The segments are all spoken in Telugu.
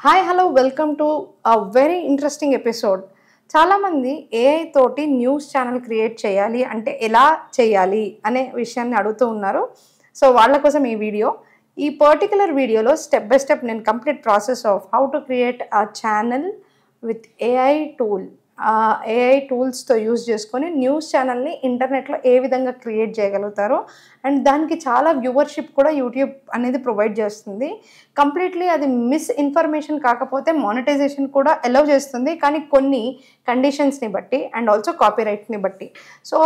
Hi hello welcome to a very interesting episode. చాలామంది ఏఐ తోటి న్యూస్ ఛానల్ క్రియేట్ చేయాలి అంటే ఎలా చేయాలి అనే విషయాన్ని అడుగుతూ ఉన్నారు. సో వాళ్ళ కోసం ఈ వీడియో. ఈ పర్టికులర్ వీడియోలో స్టెప్ బై స్టెప్ నేను complete process of how to create a channel with AI tool, AI టూల్స్తో యూజ్ చేసుకొని న్యూస్ ఛానల్ని ఇంటర్నెట్లో ఏ విధంగా క్రియేట్ చేయగలుగుతారో, అండ్ దానికి చాలా వ్యూవర్షిప్ కూడా యూట్యూబ్ అనేది ప్రొవైడ్ చేస్తుంది. కంప్లీట్లీ అది మిస్ ఇన్ఫర్మేషన్ కాకపోతే మానిటైజేషన్ కూడా అలౌ చేస్తుంది, కానీ కొన్ని కండిషన్స్ని బట్టి అండ్ ఆల్సో కాపీరైట్ని బట్టి. సో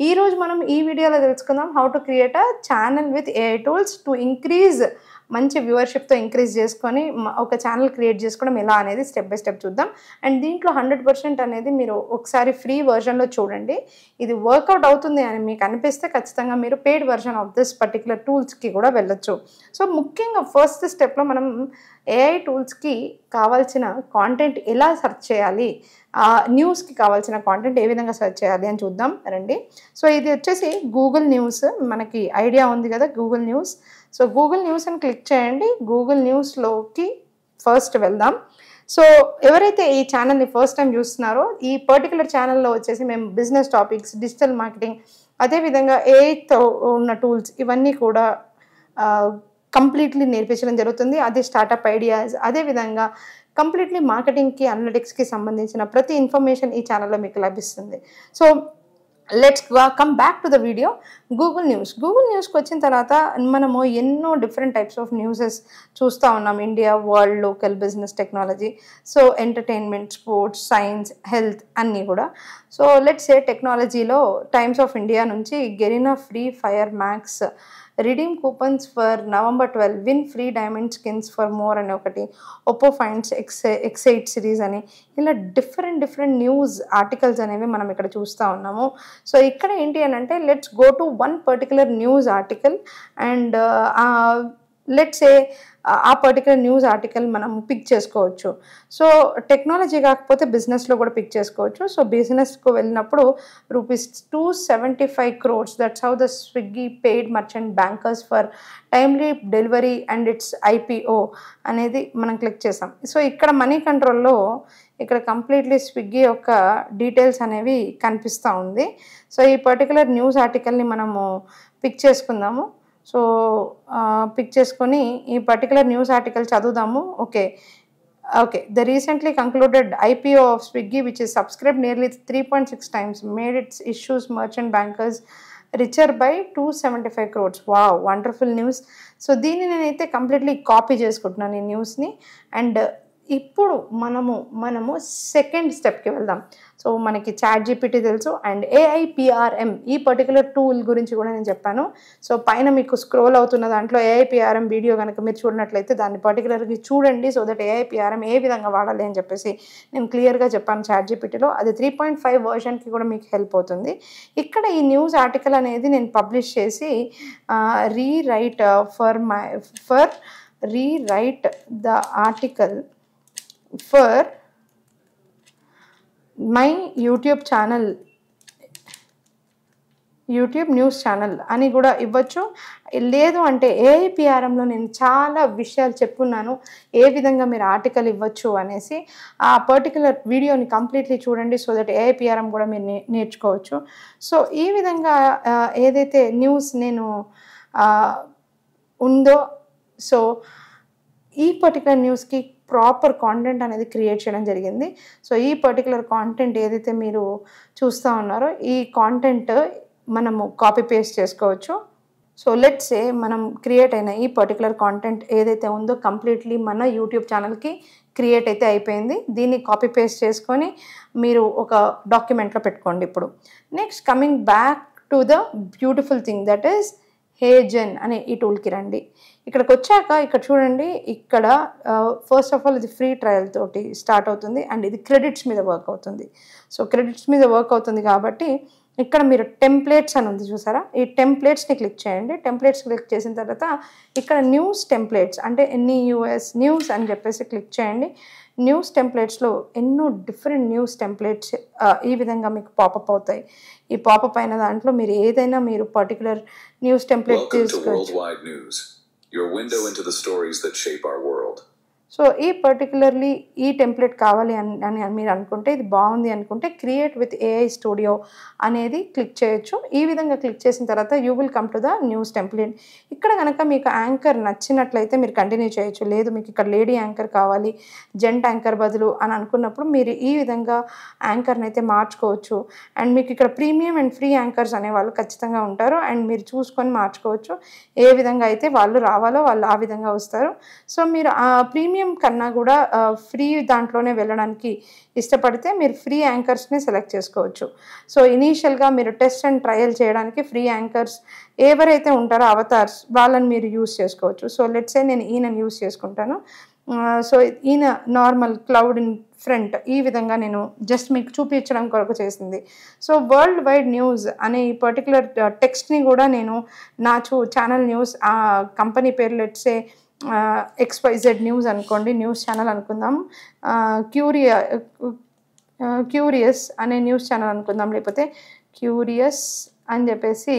ఈరోజు మనం ఈ వీడియోలో తెలుసుకుందాం how to create a channel with AI tools to increase, మంచి వ్యూవర్షిప్తో ఇంక్రీజ్ చేసుకొని ఒక ఛానల్ క్రియేట్ చేసుకోవడం ఎలా అనేది స్టెప్ బై స్టెప్ చూద్దాం. అండ్ దీంట్లో 100% అనేది మీరు ఒకసారి ఫ్రీ వర్షన్లో చూడండి. ఇది వర్కౌట్ అవుతుంది అని మీకు అనిపిస్తే ఖచ్చితంగా మీరు paid version of this particular టూల్స్కి కూడా వెళ్ళొచ్చు. సో ముఖ్యంగా ఫస్ట్ స్టెప్లో మనం ఏఐ టూల్స్కి కావాల్సిన కాంటెంట్ ఎలా సెర్చ్ చేయాలి, న్యూస్కి కావాల్సిన కాంటెంట్ ఏ విధంగా సెర్చ్ చేయాలి అని చూద్దాం రండి. సో ఇది వచ్చేసి గూగుల్ న్యూస్, మనకి ఐడియా ఉంది కదా Google news. So Google news అని క్లిక్ చేయండి. గూగుల్ న్యూస్లోకి ఫస్ట్ వెళ్దాం. సో ఎవరైతే ఈ ఛానల్ని ఫస్ట్ టైం చూస్తున్నారో, ఈ పర్టికులర్ ఛానల్లో వచ్చేసి మేము బిజినెస్ టాపిక్స్, డిజిటల్ మార్కెటింగ్, అదేవిధంగా ఏఐతో ఉన్న టూల్స్ ఇవన్నీ కూడా కంప్లీట్లీ నేర్పించడం జరుగుతుంది. అదే స్టార్టప్ ఐడియాస్, అదేవిధంగా కంప్లీట్లీ మార్కెటింగ్కి, అనలిటిక్స్కి సంబంధించిన ప్రతి ఇన్ఫర్మేషన్ ఈ ఛానల్లో మీకు లభిస్తుంది. So let's come back to the video. Google న్యూస్కి వచ్చిన తర్వాత మనము ఎన్నో డిఫరెంట్ టైప్స్ ఆఫ్ న్యూసెస్ చూస్తూ ఉన్నాం. India, world, local, business, technology, so entertainment, sports, science, health అన్నీ కూడా. సో లెట్స్ సే టెక్నాలజీలో టైమ్స్ ఆఫ్ ఇండియా నుంచి Garena free fire max, redeem coupons for November 12, win free diamond skins for more అని ఒకటి, ఒప్పో ఫైండ్స్ ఎక్సైట్ సిరీస్ అని, ఇలా డిఫరెంట్ న్యూస్ ఆర్టికల్స్ అనేవి మనం ఇక్కడ చూస్తూ ఉన్నాము. సో ఇక్కడ ఏంటి అని అంటే, let's go to one particular news article and let's say ఆ పర్టికులర్ న్యూస్ ఆర్టికల్ మనం పిక్ చేసుకోవచ్చు. సో టెక్నాలజీ కాకపోతే బిజినెస్లో కూడా పిక్ చేసుకోవచ్చు. సో బిజినెస్కు వెళ్ళినప్పుడు ₹275 crores, that's how the Swiggy paid merchant bankers for timely delivery and it's IPO అనేది మనం క్లిక్ చేసాం. సో ఇక్కడ మనీ కంట్రోల్లో ఇక్కడ కంప్లీట్లీ స్విగ్గీ యొక్క డీటెయిల్స్ అనేవి కనిపిస్తూ ఉంది. సో ఈ పర్టికులర్ న్యూస్ ఆర్టికల్ని మనము పిక్ చేసుకుందాము. సో పిక్ చేసుకొని ఈ పర్టికులర్ న్యూస్ ఆర్టికల్ చదువుదాము. Okay, the recently concluded IPO of Swiggy which is subscribe nearly 3.6 times made its issues merchant bankers richer by 275 crores. Wow, wonderful news. So దీన్ని నేనైతే కంప్లీట్లీ కాపీ చేసుకుంటున్నాను ఈ న్యూస్ని. అండ్ ఇప్పుడు మనము సెకండ్ స్టెప్కి వెళ్దాం. సో మనకి ChatGPT తెలుసు అండ్ AIPRM ఈ పర్టికులర్ టూల్ గురించి కూడా నేను చెప్పాను. సో పైన మీకు స్క్రోల్ అవుతున్న దాంట్లో AIPRM వీడియో కనుక మీరు చూడనట్లయితే దాన్ని పర్టికులర్గా చూడండి. సో దట్ AIPRM ఏ విధంగా వాడాలి అని చెప్పేసి నేను క్లియర్గా చెప్పాను ChatGPTలో. అది 3.5 వర్షన్కి కూడా మీకు హెల్ప్ అవుతుంది. ఇక్కడ ఈ న్యూస్ ఆర్టికల్ అనేది నేను పబ్లిష్ చేసి rewrite the article for my YouTube news channel అని కూడా ఇవ్వచ్చు. లేదు అంటే AIPRMలో నేను చాలా విషయాలు చెప్పున్నాను ఏ విధంగా మీరు ఆర్టికల్ ఇవ్వచ్చు అనేసి. ఆ పర్టికులర్ వీడియోని కంప్లీట్లీ చూడండి. సో దట్ AIPRM కూడా మీరు నేర్చుకోవచ్చు. సో ఈ విధంగా ఏదైతే న్యూస్ నేను ఉందో, సో ఈ పర్టికులర్ న్యూస్కి ప్రాపర్ కాంటెంట్ అనేది క్రియేట్ చేయడం జరిగింది. సో ఈ పర్టికులర్ కాంటెంట్ ఏదైతే మీరు చూస్తూ ఉన్నారో ఈ కాంటెంట్ మనము కాపీ పేస్ట్ చేసుకోవచ్చు. సో లెట్స్ సే మనం క్రియేట్ అయిన ఈ పర్టికులర్ కాంటెంట్ ఏదైతే ఉందో కంప్లీట్లీ మన యూట్యూబ్ ఛానల్కి క్రియేట్ అయితే అయిపోయింది. దీన్ని కాపీ పేస్ట్ చేసుకొని మీరు ఒక డాక్యుమెంట్లో పెట్టుకోండి. ఇప్పుడు next coming back to the beautiful thing that is HeyGen అనే ఈ టూల్కి రండి. ఇక్కడికి వచ్చాక ఇక్కడ చూడండి, ఇక్కడ ఫస్ట్ ఆఫ్ ఆల్ ఇది ఫ్రీ ట్రయల్ తోటి స్టార్ట్ అవుతుంది అండ్ ఇది క్రెడిట్స్ మీద వర్క్ అవుతుంది. సో క్రెడిట్స్ మీద వర్క్ అవుతుంది కాబట్టి ఇక్కడ మీరు టెంప్లెట్స్ అని ఉంది చూసారా, ఈ టెంప్లెట్స్ని క్లిక్ చేయండి. టెంప్లెట్స్ క్లిక్ చేసిన తర్వాత ఇక్కడ న్యూస్ టెంప్లెట్స్ అంటే NEWS న్యూస్ అని చెప్పేసి క్లిక్ చేయండి. న్యూస్ టెంప్లెట్స్లో ఎన్నో డిఫరెంట్ న్యూస్ టెంప్లెట్స్ ఈ విధంగా మీకు పాపప్ అవుతాయి. ఈ పాపప్ అయిన దాంట్లో మీరు ఏదైనా మీరు పర్టికులర్ న్యూస్ టెంప్లెట్ తీసుకోవచ్చు. సో ఈ పర్టికులర్లీ ఈ టెంప్లెట్ కావాలి అని మీరు అనుకుంటే, ఇది బాగుంది అనుకుంటే క్రియేట్ విత్ ఏఐ స్టూడియో అనేది క్లిక్ చేయొచ్చు. ఈ విధంగా క్లిక్ చేసిన తర్వాత you will come to the news template. ఇక్కడ కనుక మీకు యాంకర్ నచ్చినట్లయితే మీరు కంటిన్యూ చేయొచ్చు. లేదు మీకు ఇక్కడ లేడీ యాంకర్ కావాలి, జెంట్ యాంకర్ బదులు అని అనుకున్నప్పుడు మీరు ఈ విధంగా యాంకర్ని అయితే మార్చుకోవచ్చు. అండ్ మీకు ఇక్కడ ప్రీమియం అండ్ ఫ్రీ యాంకర్స్ అనేవాళ్ళు ఖచ్చితంగా ఉంటారు. అండ్ మీరు చూసుకొని మార్చుకోవచ్చు. ఏ విధంగా అయితే వాళ్ళు రావాలో వాళ్ళు ఆ విధంగా వస్తారు. సో మీరు ఆ ప్రీమియం కన్నా కూడా ఫ్రీ దాంట్లోనే వెళ్ళడానికి ఇష్టపడితే మీరు ఫ్రీ యాంకర్స్ని సెలెక్ట్ చేసుకోవచ్చు. సో ఇనీషియల్గా మీరు టెస్ట్ అండ్ ట్రయల్ చేయడానికి ఫ్రీ యాంకర్స్ ఎవరైతే ఉంటారో అవతార్స్ వాళ్ళని మీరు యూస్ చేసుకోవచ్చు. సో లెట్స్ సే నేను ఈయనని యూస్ చేసుకుంటాను. సో ఈయన నార్మల్ క్లౌడ్ ఇన్ ఫ్రంట్ ఈ విధంగా నేను జస్ట్ మీకు చూపించడం కొరకు చేసింది. సో వరల్డ్ వైడ్ న్యూస్ అనే ఈ పర్టికులర్ టెక్స్ట్ని కూడా నేను నా ఛానల్ న్యూస్ కంపెనీ పేరు లెట్స్ సే XYZ న్యూస్ అనుకోండి, న్యూస్ ఛానల్ అనుకుందాం. క్యూరియస్ అనే న్యూస్ ఛానల్ అనుకుందాం, లేకపోతే క్యూరియస్ అని చెప్పేసి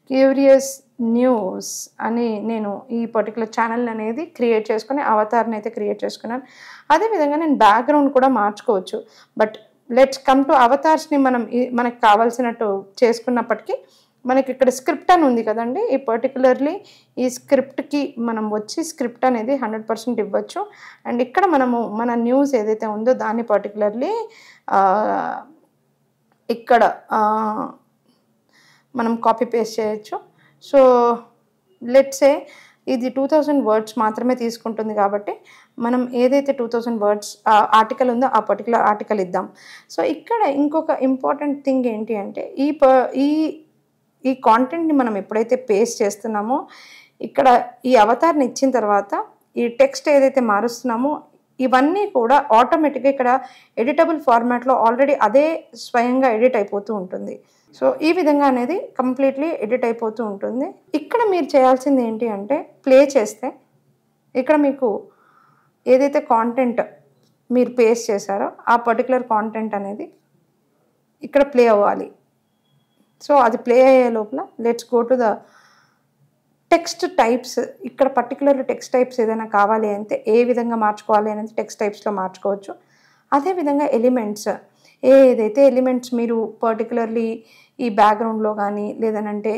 క్యూరియస్ న్యూస్ అని నేను ఈ పర్టికులర్ ఛానల్ అనేది క్రియేట్ చేసుకుని అవతార్ని అయితే క్రియేట్ చేసుకున్నాను. అదేవిధంగా నేను బ్యాక్గ్రౌండ్ కూడా మార్చుకోవచ్చు. బట్ లెట్స్ కమ్ టు అవతార్స్ని మనకు కావాల్సినట్టు చేసుకున్నప్పటికీ మనకి ఇక్కడ స్క్రిప్ట్ అని ఉంది కదండి. ఈ పర్టికులర్లీ ఈ స్క్రిప్ట్కి మనం వచ్చి స్క్రిప్ట్ అనేది 100% ఇవ్వచ్చు. అండ్ ఇక్కడ మనము మన న్యూస్ ఏదైతే ఉందో దాన్ని పర్టికులర్లీ ఇక్కడ మనం కాపీ పేస్ట్ చేయొచ్చు. సో లెట్స్ సే ఇది 2000 వర్డ్స్ మాత్రమే తీసుకుంటుంది కాబట్టి మనం ఏదైతే 2000 వర్డ్స్ ఆర్టికల్ ఉందో ఆ పర్టికులర్ ఆర్టికల్ ఇద్దాం. సో ఇక్కడ ఇంకొక ఇంపార్టెంట్ థింగ్ ఏంటి అంటే ఈ కాంటెంట్ని మనం ఎప్పుడైతే పేస్ట్ చేస్తున్నామో ఇక్కడ ఈ అవతార్ని ఇచ్చిన తర్వాత ఈ టెక్స్ట్ ఏదైతే మారుస్తున్నామో ఇవన్నీ కూడా ఆటోమేటిక్గా ఇక్కడ ఎడిటబుల్ ఫార్మాట్లో ఆల్రెడీ అదే స్వయంగా ఎడిట్ అయిపోతూ ఉంటుంది. సో ఈ విధంగా అనేది కంప్లీట్లీ ఎడిట్ అయిపోతూ ఉంటుంది. ఇక్కడ మీరు చేయాల్సింది ఏంటి అంటే ప్లే చేస్తే ఇక్కడ మీకు ఏదైతే కాంటెంట్ మీరు పేస్ట్ చేశారో ఆ పర్టికులర్ కాంటెంట్ అనేది ఇక్కడ ప్లే అవ్వాలి. సో అది ప్లే అయ్యే లోపల let's go to the text types. ఇక్కడ పర్టికులర్ టెక్స్ట్ టైప్స్ ఏదైనా కావాలి అంటే ఏ విధంగా మార్చుకోవాలి అనేది టెక్స్ట్ టైప్స్లో మార్చుకోవచ్చు. అదేవిధంగా ఎలిమెంట్స్ ఏదైతే ఎలిమెంట్స్ మీరు పర్టికులర్లీ ఈ బ్యాక్గ్రౌండ్లో కానీ లేదనంటే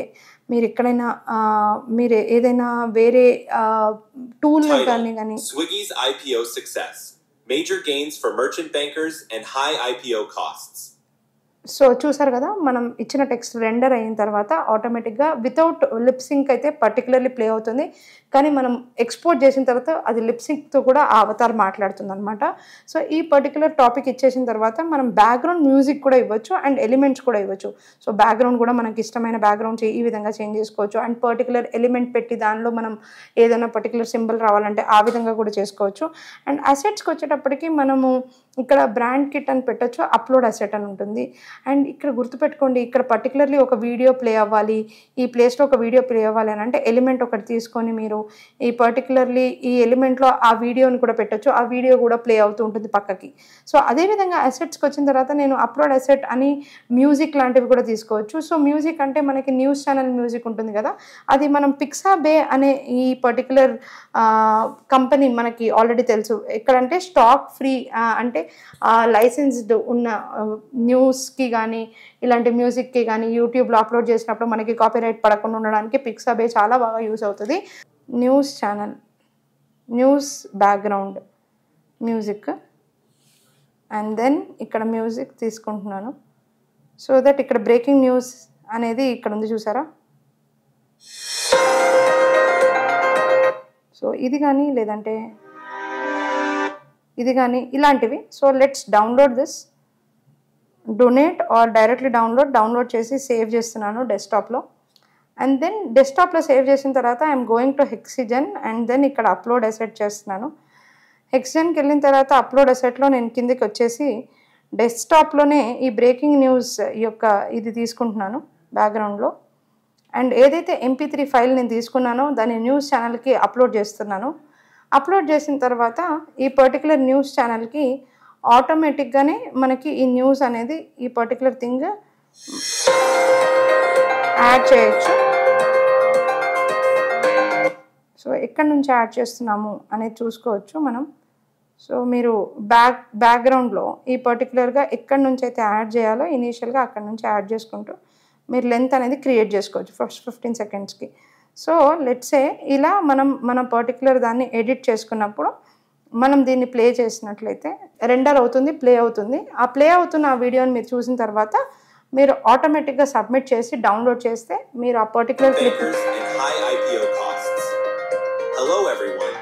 మీరు ఎక్కడైనా మీరు ఏదైనా వేరే టూల్లో కానీ Swiggy's IPO success, major gains for merchant bankers and high IPO costs. So చూసారు కదా, మనం ఇచ్చిన టెక్స్ట్ రెండర్ అయిన తర్వాత ఆటోమేటిక్గా వితౌట్ లిప్సింక్ అయితే పర్టికులర్లీ ప్లే అవుతుంది. కానీ మనం ఎక్స్పోర్ట్ చేసిన తర్వాత అది లిప్సింక్తో కూడా ఆ అవతార్ మాట్లాడుతుంది అనమాట. సో ఈ పర్టికులర్ టాపిక్ ఇచ్చేసిన తర్వాత మనం బ్యాక్గ్రౌండ్ మ్యూజిక్ కూడా ఇవ్వచ్చు అండ్ ఎలిమెంట్స్ కూడా ఇవ్వచ్చు. సో బ్యాక్గ్రౌండ్ కూడా మనకి ఇష్టమైన బ్యాక్గ్రౌండ్ ఈ విధంగా చేంజ్ చేసుకోవచ్చు. అండ్ పర్టికులర్ ఎలిమెంట్ పెట్టి దానిలో మనం ఏదైనా పర్టికులర్ సింబల్ రావాలంటే ఆ విధంగా కూడా చేసుకోవచ్చు. అండ్ అసెట్స్కి వచ్చేటప్పటికి మనము ఇక్కడ బ్రాండ్ కిట్ అని పెట్టచ్చు, అప్లోడ్ అసెట్ అని ఉంటుంది. అండ్ ఇక్కడ గుర్తుపెట్టుకోండి, ఇక్కడ పర్టికులర్లీ ఒక వీడియో ప్లే అవ్వాలి, ఈ ప్లేస్లో ఒక వీడియో ప్లే అవ్వాలి అని అంటే ఎలిమెంట్ ఒకటి తీసుకొని మీరు ఈ పర్టికులర్లీ ఈ ఎలిమెంట్లో ఆ వీడియోని కూడా పెట్టచ్చు, ఆ వీడియో కూడా ప్లే అవుతూ ఉంటుంది పక్కకి. సో అదేవిధంగా అసెట్స్కి వచ్చిన తర్వాత నేను అప్లోడ్ అసెట్ అని మ్యూజిక్ లాంటివి కూడా తీసుకోవచ్చు. సో మ్యూజిక్ అంటే మనకి న్యూస్ ఛానల్ మ్యూజిక్ ఉంటుంది కదా, అది మనం పిక్సాబే అనే ఈ పర్టికులర్ కంపెనీ మనకి ఆల్రెడీ తెలుసు. ఎక్కడంటే స్టాక్ ఫ్రీ అంటే లైసెన్స్డ్ ఉన్న న్యూస్కి కానీ ఇలాంటి మ్యూజిక్కి కానీ యూట్యూబ్లో అప్లోడ్ చేసినప్పుడు మనకి కాపీరైట్ పడకుండా ఉండడానికి పిక్సాబే చాలా బాగా యూజ్ అవుతుంది. News channel, news background music and then ఇక్కడ మ్యూజిక్ తీసుకుంటున్నాను. సో దట్ ఇక్కడ బ్రేకింగ్ న్యూస్ అనేది ఇక్కడ ఉంది చూసారా. సో ఇది కానీ లేదంటే ఇది కానీ ఇలాంటివి. So let's download this, donate or directly download చేసి సేవ్ చేస్తున్నాను డెస్క్టాప్లో. అండ్ దెన్ డెస్క్టాప్లో సేవ్ చేసిన తర్వాత ఐఎమ్ గోయింగ్ టు హెక్సిజన్ అండ్ దెన్ ఇక్కడ అప్లోడ్ అసెట్ చేస్తున్నాను. హెక్సిజన్కి వెళ్ళిన తర్వాత అప్లోడ్ అసెట్లో నేను కిందకి వచ్చేసి డెస్క్టాప్లోనే ఈ బ్రేకింగ్ న్యూస్ యొక్క ఇది తీసుకుంటున్నాను బ్యాక్గ్రౌండ్లో. అండ్ ఏదైతే MP3 ఫైల్ నేను తీసుకున్నానో దాన్ని న్యూస్ ఛానల్కి అప్లోడ్ చేస్తున్నాను. అప్లోడ్ చేసిన తర్వాత ఈ పర్టికులర్ న్యూస్ ఛానల్కి ఆటోమేటిక్గానే మనకి ఈ న్యూస్ అనేది ఈ పర్టికులర్ థింగ్ యాడ్ చేయొచ్చు. సో ఎక్కడి నుంచి యాడ్ చేస్తున్నాము అనేది చూసుకోవచ్చు మనం. సో మీరు బ్యాక్గ్రౌండ్లో ఈ పర్టికులర్గా ఎక్కడి నుంచి అయితే యాడ్ చేయాలో ఇనీషియల్గా అక్కడి నుంచి యాడ్ చేసుకుంటూ మీరు లెంత్ అనేది క్రియేట్ చేసుకోవచ్చు ఫస్ట్ 15 సెకండ్స్కి. సో లెట్సే ఇలా మన పర్టికులర్ దాన్ని ఎడిట్ చేసుకున్నప్పుడు మనం దీన్ని ప్లే చేసినట్లయితే రెండర్ అవుతుంది, ప్లే అవుతుంది. ఆ ప్లే అవుతున్న ఆ వీడియోని మీరు చూసిన తర్వాత మీరు ఆటోమేటిక్గా సబ్మిట్ చేసి డౌన్లోడ్ చేస్తే మీరు ఆ particular clip. Hello everyone.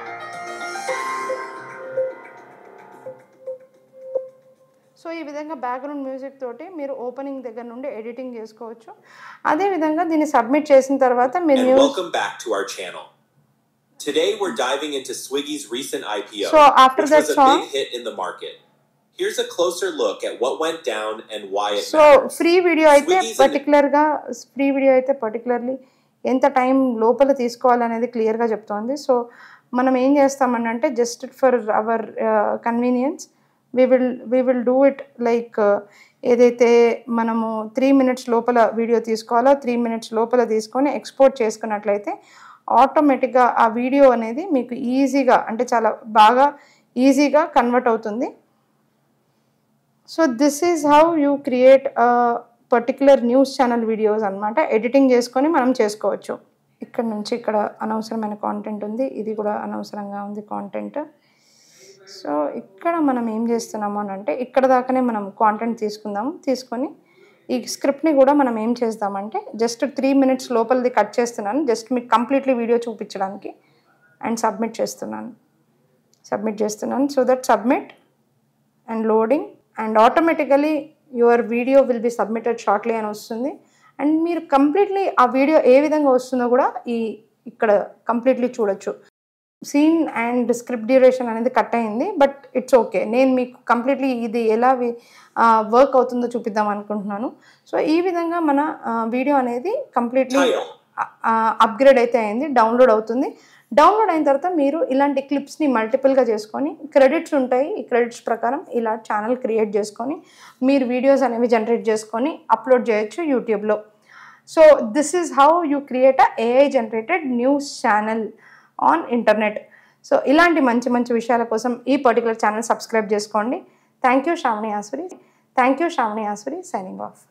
So ఈ విధంగా బ్యాక్గ్రౌండ్ మ్యూజిక్ తోటి మీరు ఓపెనింగ్ దగ్గర నుండి ఎడిటింగ్ చేసుకోవచ్చు. అదే విధంగా దీన్ని సబ్మిట్ చేసిన తర్వాత మీరు welcome back to our channel. Today we're diving into Swiggy's recent IPO, so after which that was a big hit in the market. Here's a closer look at what went down and why it so matters. Free video అయితే పర్టికులర్లీ ఎంత టైం లోపల తీసుకోవాలనేది క్లియర్గా చెప్తోంది. సో మనం ఏం చేస్తామనంటే just for our convenience we will do it like ఏదైతే మనము 3 minutes లోపల వీడియో తీసుకోవాలో 3 minutes లోపల తీసుకొని ఎక్స్పోర్ట్ చేసుకున్నట్లయితే ఆటోమేటిక్గా ఆ వీడియో అనేది మీకు ఈజీగా అంటే చాలా బాగా ఈజీగా కన్వర్ట్ అవుతుంది. So this is how you create particular news channel videos అనమాట. ఎడిటింగ్ చేసుకొని మనం చేసుకోవచ్చు. ఇక్కడ నుంచి ఇక్కడ అనవసరమైన కాంటెంట్ ఉంది, ఇది కూడా అనవసరంగా ఉంది కాంటెంట్. సో ఇక్కడ మనం ఏం చేస్తున్నాము అని అంటే ఇక్కడ దాకానే మనం కాంటెంట్ తీసుకొని ఈ స్క్రిప్ట్ని కూడా మనం ఏం చేద్దామంటే జస్ట్ 3 minutes లోపలిది కట్ చేస్తున్నాను, జస్ట్ మీకు కంప్లీట్లీ వీడియో చూపించడానికి. అండ్ సబ్మిట్ చేస్తున్నాను. So that submit and loading and automatically your video will be submitted shortly అని వస్తుంది. అండ్ మీరు కంప్లీట్లీ ఆ వీడియో ఏ విధంగా వస్తుందో కూడా ఇక్కడ కంప్లీట్లీ చూడొచ్చు. సీన్ అండ్ స్క్రిప్ట్ డ్యూరేషన్ అనేది కట్ అయింది, బట్ ఇట్స్ ఓకే. నేను మీకు కంప్లీట్లీ ఇది ఎలా వర్క్ అవుతుందో చూపిద్దాం అనుకుంటున్నాను. సో ఈ విధంగా మన వీడియో అనేది కంప్లీట్లీ అప్గ్రేడ్ అయితే అయింది, డౌన్లోడ్ అవుతుంది. డౌన్లోడ్ అయిన తర్వాత మీరు ఇలాంటి క్లిప్స్ని మల్టిపుల్గా చేసుకొని క్రెడిట్స్ ఉంటాయి, ఈ క్రెడిట్స్ ప్రకారం ఇలా ఛానల్ క్రియేట్ చేసుకొని మీరు వీడియోస్ అనేవి జనరేట్ చేసుకొని అప్లోడ్ చేయొచ్చు యూట్యూబ్లో. So this is how you create AI generated news channel on internet. So ఇలాంటి మంచి విషయాల కోసం ఈ పర్టికులర్ ఛానల్ సబ్స్క్రైబ్ చేసుకోండి. Thank you Sravani Asuri signing of.